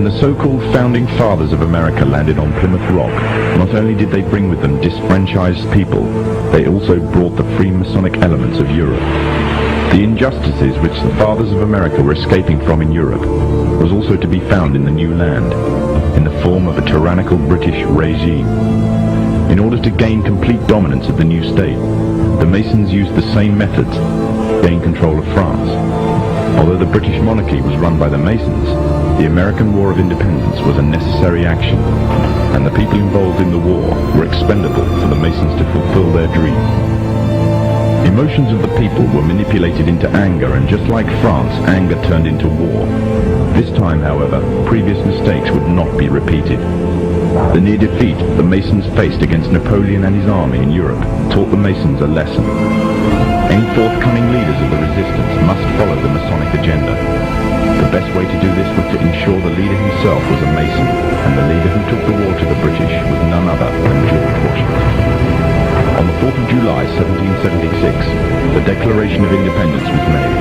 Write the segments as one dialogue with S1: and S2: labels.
S1: When the so-called founding fathers of America landed on Plymouth Rock, not only did they bring with them disfranchised people, they also brought the Freemasonic elements of Europe. The injustices which the fathers of America were escaping from in Europe was also to be found in the new land, in the form of a tyrannical British regime. In order to gain complete dominance of the new state, the Masons used the same methods to gain control of France. Although the British monarchy was run by the Masons, the American War of Independence was a necessary action, and the people involved in the war were expendable for the Masons to fulfill their dream. Emotions of the people were manipulated into anger, and just like France, anger turned into war. This time, however, previous mistakes would not be repeated. The near defeat the Masons faced against Napoleon and his army in Europe taught the Masons a lesson. Any forthcoming leaders of the resistance must follow the Masonic agenda. The best way to do this was to ensure the leader himself was a Mason, and the leader who took the war to the British was none other than George Washington. On the 4th of July 1776, the Declaration of Independence was made.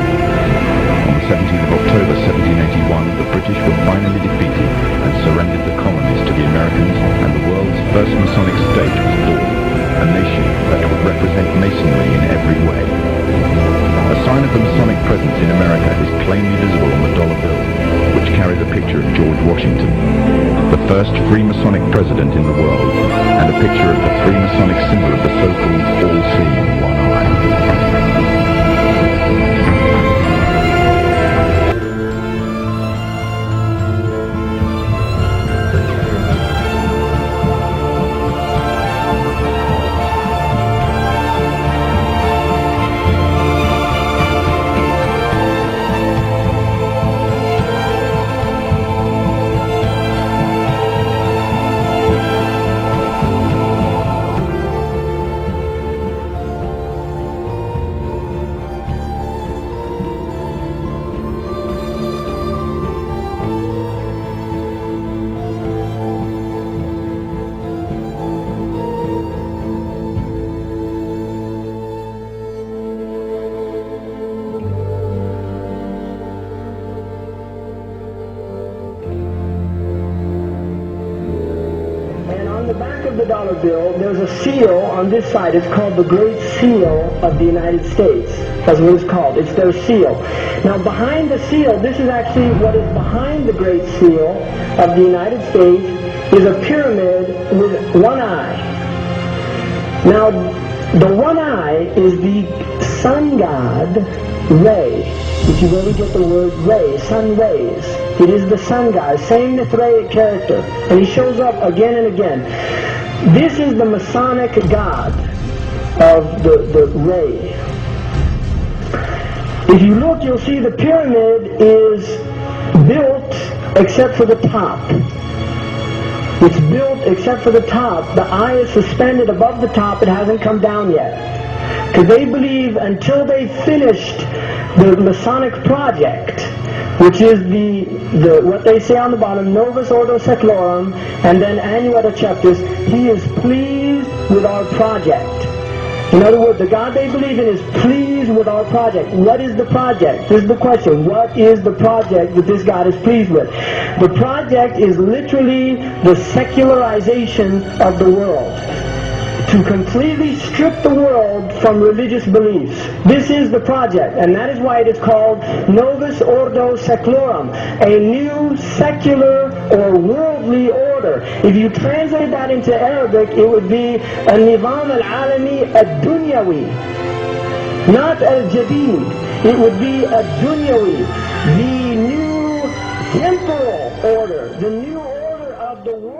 S1: On the 17th of October 1781, the British were finally defeated and surrendered the colonies to the Americans, and the world's first Masonic state was born, a nation that would represent Masonry in every way. A sign of the Masonic presence in America is plainly visible on the dollar bill, which carries a picture of George Washington, the first Freemasonic president in the world, and a picture of the Freemasonic symbol of the so-called all-seeing one eye.
S2: $1 bill, there's a seal on this side. It's called the Great Seal of the United States. That's what it's called. It's their seal. Now behind the seal, this is actually what is behind the Great Seal of the United States, is a pyramid with one eye. Now the one eye is the sun god Ray, which is where we get the word ray, sun rays. It is the sun god, same Mithraic character, and he shows up again and again. This is the Masonic god of the ray. If you look, you'll see the pyramid is built except for the top. It's built except for the top. The eye is suspended above the top. It hasn't come down yet. Because they believe until they finished the Masonic project, which is the what they say on the bottom, Novus Ordo Seclorum, and then Annuetta Chapters, he is pleased with our project. In other words, the God they believe in is pleased with our project. What is the project? This is the question. What is the project that this God is pleased with? The project is literally the secularization of the world. To completely strip the world from religious beliefs. This is the project, and that is why it is called Novus Ordo Seclorum, a new secular or worldly order. If you translate that into Arabic, it would be a Nizam al-Alami ad-Dunyawi, not al-Jadid. It would be ad-Dunyawi, the new temporal order, the new order of the world.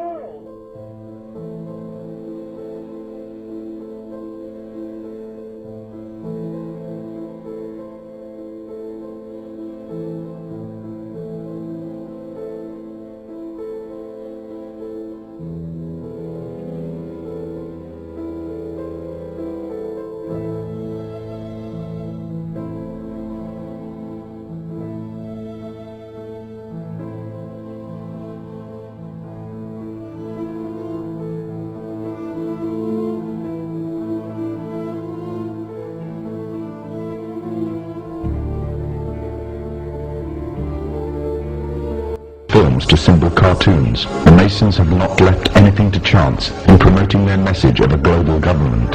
S1: comes to simple cartoons, the Masons have not left anything to chance in promoting their message of a global government.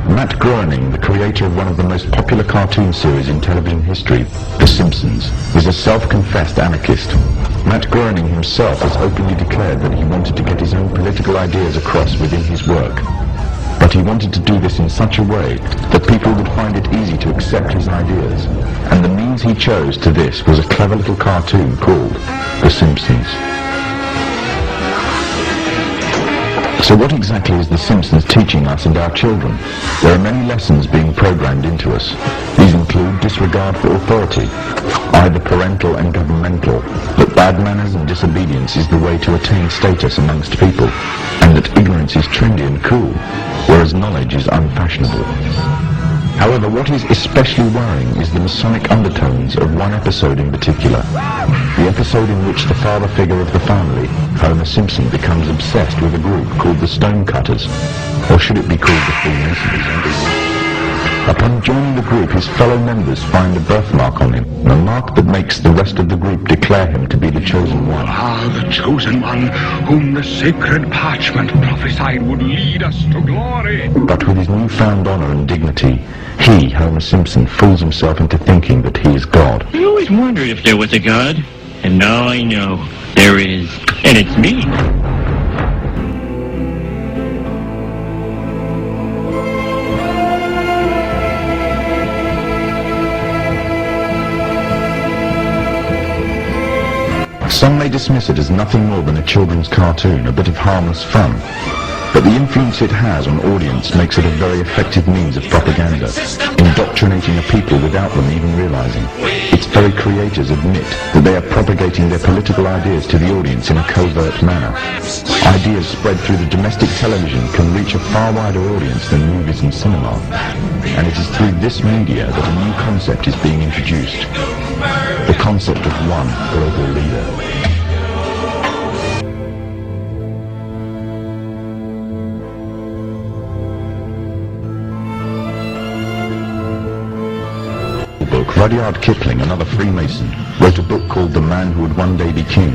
S1: Matt Groening, the creator of one of the most popular cartoon series in television history, The Simpsons, is a self-confessed anarchist. Matt Groening himself has openly declared that he wanted to get his own political ideas across within his work. But he wanted to do this in such a way that people would find it easy to accept his ideas. And the means he chose to this was a clever little cartoon called The Simpsons. So what exactly is The Simpsons teaching us and our children? There are many lessons being programmed into us. These include disregard for authority, either parental and governmental, that bad manners and disobedience is the way to attain status amongst people, and that ignorance is trendy and cool, whereas knowledge is unfashionable. However, what is especially worrying is the Masonic undertones of one episode in particular. The episode in which the father figure of the family, Homer Simpson, becomes obsessed with a group called the Stonecutters, or should it be called the Freemasons? Upon joining the group, his fellow members find a birthmark on him, a mark that makes the rest of the group declare him to be the chosen one.
S3: Ah, the chosen one, whom the sacred parchment prophesied would lead us to glory.
S1: But with his newfound honor and dignity, he, Homer Simpson, fools himself into thinking that he is God.
S4: I always wondered if there was a God, and now I know there is, and it's me.
S1: Some may dismiss it as nothing more than a children's cartoon, a bit of harmless fun. But the influence it has on audience makes it a very effective means of propaganda, indoctrinating a people without them even realizing. Its very creators admit that they are propagating their political ideas to the audience in a covert manner. Ideas spread through the domestic television can reach a far wider audience than movies and cinema. And it is through this media that a new concept is being introduced. The concept of one global leader. Rudyard Kipling, another Freemason, wrote a book called The Man Who Would One Day Be King.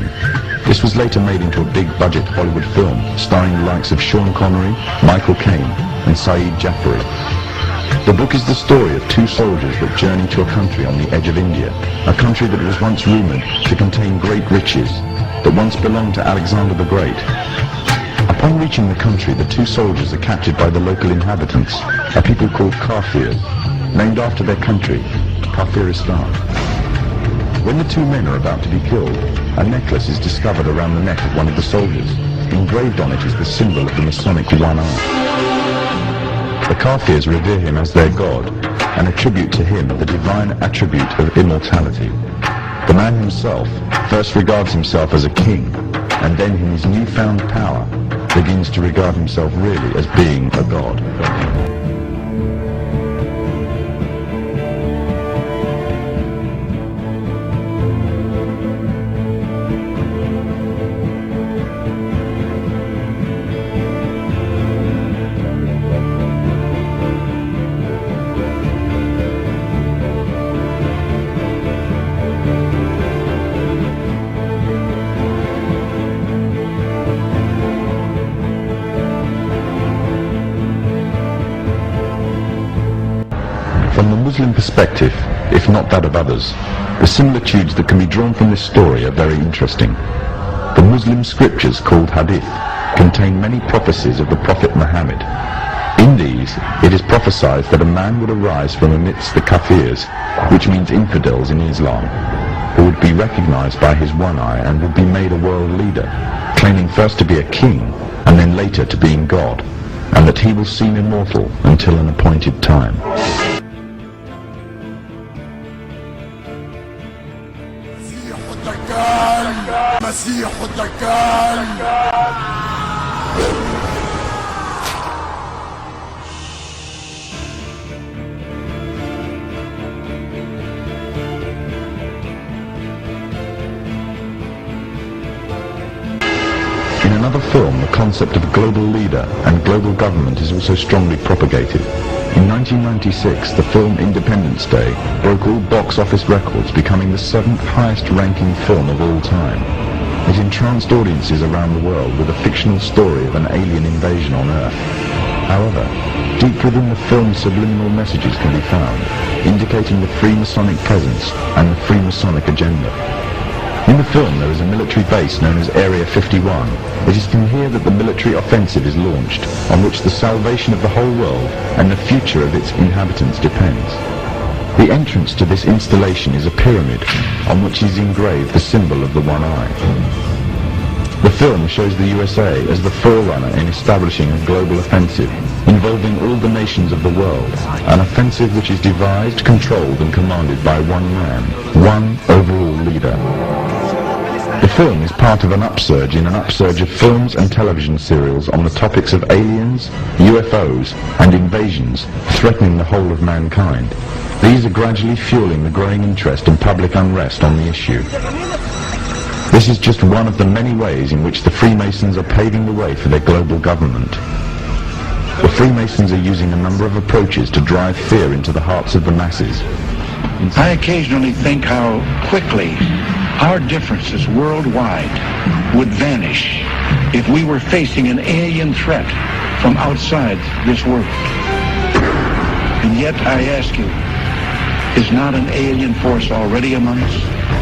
S1: This was later made into a big-budget Hollywood film, starring the likes of Sean Connery, Michael Caine, and Saeed Jaffari. The book is the story of two soldiers that journey to a country on the edge of India, a country that was once rumoured to contain great riches, that once belonged to Alexander the Great. Upon reaching the country, the two soldiers are captured by the local inhabitants, a people called Kafirs, named after their country, Kafiristan. When the two men are about to be killed, a necklace is discovered around the neck of one of the soldiers. Engraved on it is the symbol of the Masonic one eye. The Kafirs revere him as their god and attribute to him the divine attribute of immortality. The man himself first regards himself as a king, and then in his newfound power begins to regard himself really as being a god. From the Muslim perspective, if not that of others, the similitudes that can be drawn from this story are very interesting. The Muslim scriptures, called hadith, contain many prophecies of the Prophet Muhammad. In these, it is prophesied that a man would arise from amidst the Kafirs, which means infidels in Islam, who would be recognized by his one eye and would be made a world leader, claiming first to be a king and then later to being God, and that he will seem immortal until an appointed time.
S5: مسيح الدجال.
S1: In another film, the concept of global leader and global government is also strongly propagated. In 1996, the film Independence Day broke all box office records, becoming the 7th highest-ranking film of all time. It entranced audiences around the world with a fictional story of an alien invasion on Earth. However, deep within the film's subliminal messages can be found, indicating the Freemasonic presence and the Freemasonic agenda. In the film, there is a military base known as Area 51. It is from here that the military offensive is launched, on which the salvation of the whole world and the future of its inhabitants depends. The entrance to this installation is a pyramid, on which is engraved the symbol of the one eye. The film shows the USA as the forerunner in establishing a global offensive, involving all the nations of the world, an offensive which is devised, controlled and commanded by one man, one overall leader. The film is part of an upsurge in an upsurge of films and television serials on the topics of aliens, UFOs and invasions threatening the whole of mankind. These are gradually fueling the growing interest and public unrest on the issue. This is just one of the many ways in which the Freemasons are paving the way for their global government. The Freemasons are using a number of approaches to drive fear into the hearts of the masses.
S6: I occasionally think how quickly our differences worldwide would vanish if we were facing an alien threat from outside this world. And yet I ask you, is not an alien force already among us?